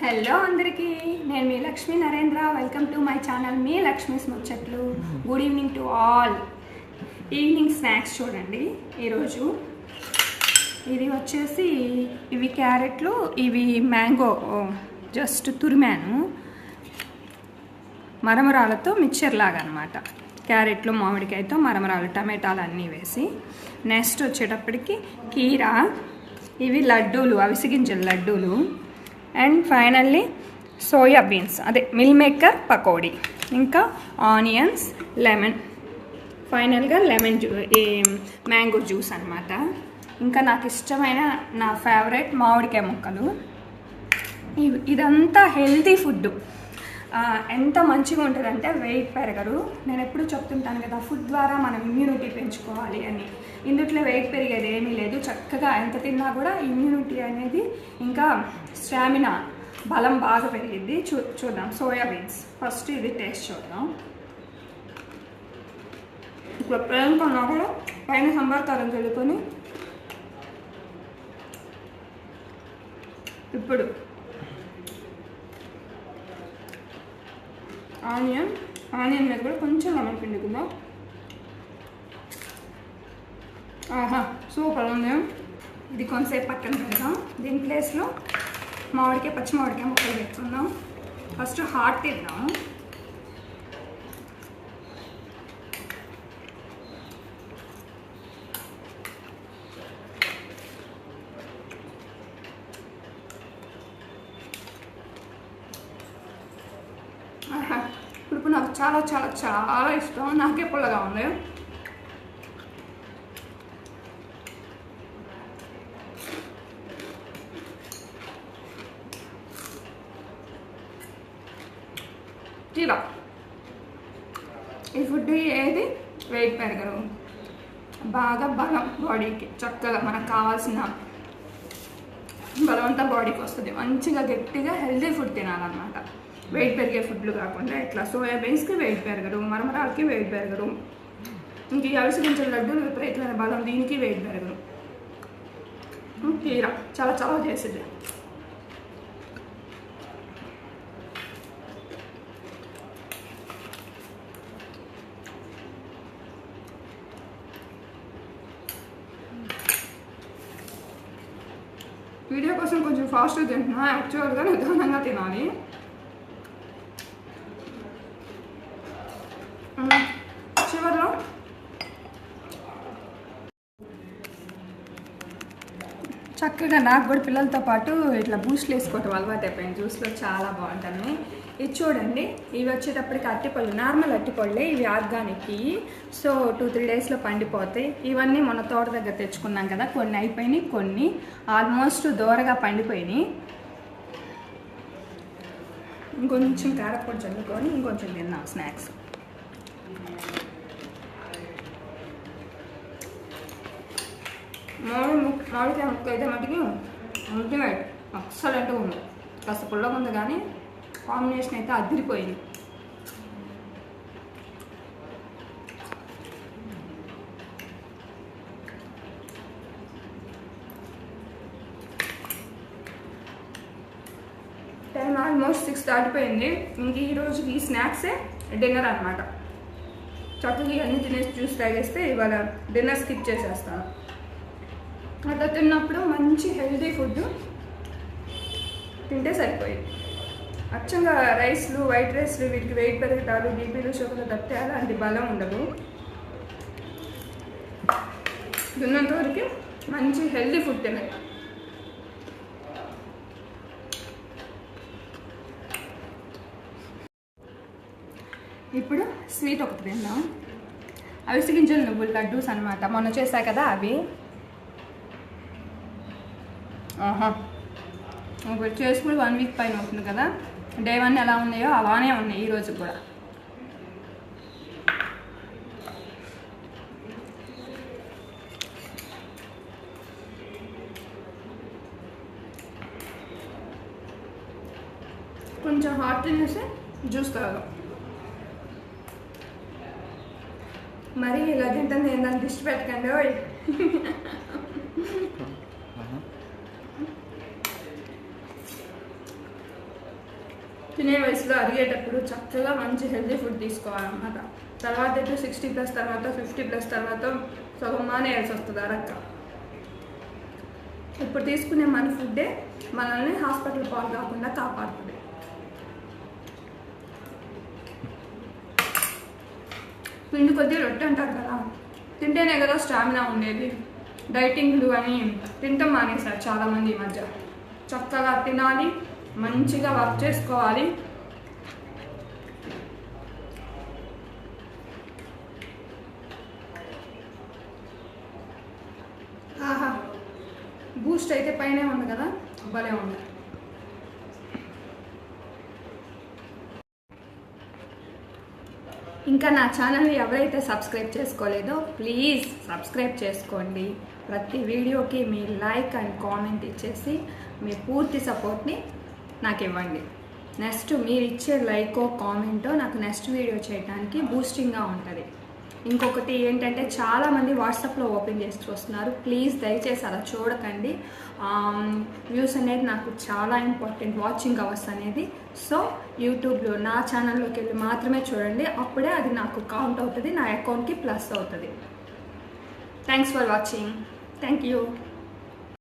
Hello అందరికీ, నేను మీ Lakshmi Narendra. Welcome to my channel మీ లక్ష్మీస్ ముచ్చట్లు. Good evening to all. Evening snacks చూడండి. ఈరోజు ఇది వచ్చేసి ఇవి క్యారెట్లు, ఇవి మ్యాంగో జస్ట్ తురిమాను మరమరాలతో మిక్చర్ లాగా అనమాట. క్యారెట్లు, మామిడికాయతో మరమరాలు, టమాటాలు అన్నీ వేసి. నెక్స్ట్ వచ్చేటప్పటికి కీరా, ఇవి లడ్డూలు, అవిసె గింజల లడ్డూలు. అండ్ ఫైనల్లీ సోయా బీన్స్, అదే మిల్ మేకర్ పకోడీ, ఇంకా ఆనియన్స్, లెమన్, ఫైనల్గా లెమన్ మ్యాంగో జ్యూస్ అనమాట. ఇంకా నాకు ఇష్టమైన నా ఫేవరెట్ మామిడికాయ ముక్కలు. ఇదంతా హెల్తీ ఫుడ్. ఎంత మంచిగా ఉంటుందంటే వెయిట్ పెరగరు. నేను ఎప్పుడు చెప్తుంటాను కదా, ఫుడ్ ద్వారా మనం ఇమ్యూనిటీ పెంచుకోవాలి అని. ఇందుట్లో వెయిట్ పెరిగేది ఏమీ లేదు. చక్కగా ఎంత తిన్నా కూడా ఇమ్యూనిటీ అనేది, ఇంకా స్టామినా, బలం బాగా పెరిగిద్ది. చూద్దాం. సోయా బీన్స్ ఫస్ట్ ఇది టేస్ట్ చూద్దాం. ఇప్పుడు ప్రేమ కన్నా కూడా పైన సంబార్ కారం చల్లుకొని, ఇప్పుడు ఆనియన్ మీద కూడా కొంచెం లెమన్ పిండుకుందాం. ఆహా, సూపర్ ఉంది. ఇది కొంతసేపు పక్కన పెడదాం. దీని ప్లేస్లో పచ్చి మామిడికాయ ముక్కలు పెట్టుకుందాం. ఫస్ట్ హాట్ తిద్దాం. ఇప్పుడు నాకు చాలా చాలా చాలా ఇష్టం. నాకే పుల్లగా ఉంది. ఇలా ఈ ఫుడ్ ఏది వెయిట్ పెరగరు, బాగా బలం బాడీకి, చక్కగా మనకు కావాల్సిన బలం అంతా బాడీకి వస్తుంది. మంచిగా గట్టిగా హెల్తీ ఫుడ్ తినాలన్నమాట. వెయిట్ పెరిగే ఫుడ్లు కాకుండా ఇట్లా సోయాబీన్స్కి వెయిట్ పెరగరు, మరమరాలకి వెయిట్ పెరగరు, ఇంక ఈ అవిసె గింజల లడ్డూలు విపరీతమైన బలం, దీనికి వెయిట్ పెరగరు. కీరా చాలా చాలా చేసేది. వీడియో కోసం కొంచెం ఫాస్ట్గా తింటున్నా. యాక్చువల్గా నిదానంగా తినాలి. చివరిలో చక్కగా నాకు కూడా పిల్లలతో పాటు ఇట్లా బూస్ట్లు వేసుకోవటం అలవాటు అయిపోయింది. జ్యూస్లో చాలా బాగుంటుంది. ఇది చూడండి, ఇవి వచ్చేటప్పటికి అరటిపళ్ళు, నార్మల్ అరటిపళ్ళే, ఇవి ఆర్గానిక్. సో 2-3 డేస్లో పండిపోతాయి. ఇవన్నీ మన తోట దగ్గర తెచ్చుకున్నాం కదా, కొన్ని అయిపోయినాయి, కొన్ని ఆల్మోస్ట్ దూరగా పండిపోయినాయి. ఇంకొంచెం కారపొడి చల్లుకొని ఇంకొంచెం తిన్నాం స్నాక్స్. మామిడికాయ ముక్క అయితే మటుకి అల్టిమేట్, ఎక్సలెంట్గా ఉంది. కాస్త పుల్లగా ఉంది కానీ కాంబినేషన్ అయితే అదిరిపోయింది. టైం ఆల్మోస్ట్ 6 దాటిపోయింది. ఇంక ఈరోజుకి ఈ స్నాక్సే డిన్నర్ అనమాట. చక్కగా అన్నీ తినేసి జ్యూస్ తాగేస్తే ఇవాళ డిన్నర్ స్కిప్ చేసేస్తాను. అట్లా తిన్నప్పుడు మంచి హెల్తీ ఫుడ్ తింటే సరిపోయింది. అచ్చంగా రైస్లు, వైట్ రైస్లు, వీటికి వెయిట్ పెరగటాలు, బీపీలు, షుగర్లు తప్పితే అలాంటి బలం ఉండదు. తిన్నంత వరకు మంచి హెల్తీ ఫుడ్ తినాలి. ఇప్పుడు స్వీట్ ఒకటి తిందాం. అవిసె గింజల నువ్వులు లడ్డూస్ అనమాట. మొన్న చేశా కదా అవి. ఇప్పుడు చేసుకుని 1 వీక్ పైన అవుతుంది కదా. డే 1 ఎలా ఉన్నాయో అలానే ఉన్నాయి ఈరోజు కూడా. కొంచెం హాట్ తినేసి జ్యూస్ తాగాం. మరి ఇలా తింటుంది ఏందని దిష్టి పెట్టకండి. తినే వయసులో అరిగేటప్పుడు చక్కగా మంచి హెల్తీ ఫుడ్ తీసుకోవాలన్నమాట. తర్వాత అయితే 60+ తర్వాత 50+ తర్వాత సగం మానేయాల్సి వస్తుంది అరక్క. ఇప్పుడు తీసుకునే మన ఫుడ్డే మనల్ని హాస్పిటల్ పాలు కాకుండా కాపాడుతుంది. పిండి కొద్దీ రొట్టె అంటారు కదా, తింటేనే కదా స్టామినా ఉండేది. డైటింగ్లు అని తింటాం మానేశారు చాలామంది ఈ మధ్య. చక్కగా తినాలి, మంచిగా వర్క్ చేసుకోవాలి. ఆహా, బూస్ట్ అయితే పైనే ఉంది కదా, భలే ఉంది. ఇంకా నా ఛానల్ని ఎవరైతే సబ్స్క్రైబ్ చేసుకోలేదో ప్లీజ్ సబ్స్క్రైబ్ చేసుకోండి. ప్రతి వీడియోకి మీ లైక్ అండ్ కామెంట్ ఇచ్చేసి మీ పూర్తి సపోర్ట్ని నాకు ఇవ్వండి. నెక్స్ట్ మీరు ఇచ్చే లైకో కామెంటో నాకు నెక్స్ట్ వీడియో చేయడానికి బూస్టింగ్గా ఉంటుంది. ఇంకొకటి ఏంటంటే చాలామంది వాట్సాప్లో ఓపెన్ చేసి చూస్తున్నారు. ప్లీజ్ దయచేసి అలా చూడకండి. వ్యూస్ అనేది నాకు చాలా ఇంపార్టెంట్, వాచింగ్ అవర్స్ అనేది. సో యూట్యూబ్లో నా ఛానల్లోకి వెళ్ళి మాత్రమే చూడండి, అప్పుడే అది నాకు కౌంట్ అవుతుంది, నా అకౌంట్కి ప్లస్ అవుతుంది. Thanks for watching. Thank you.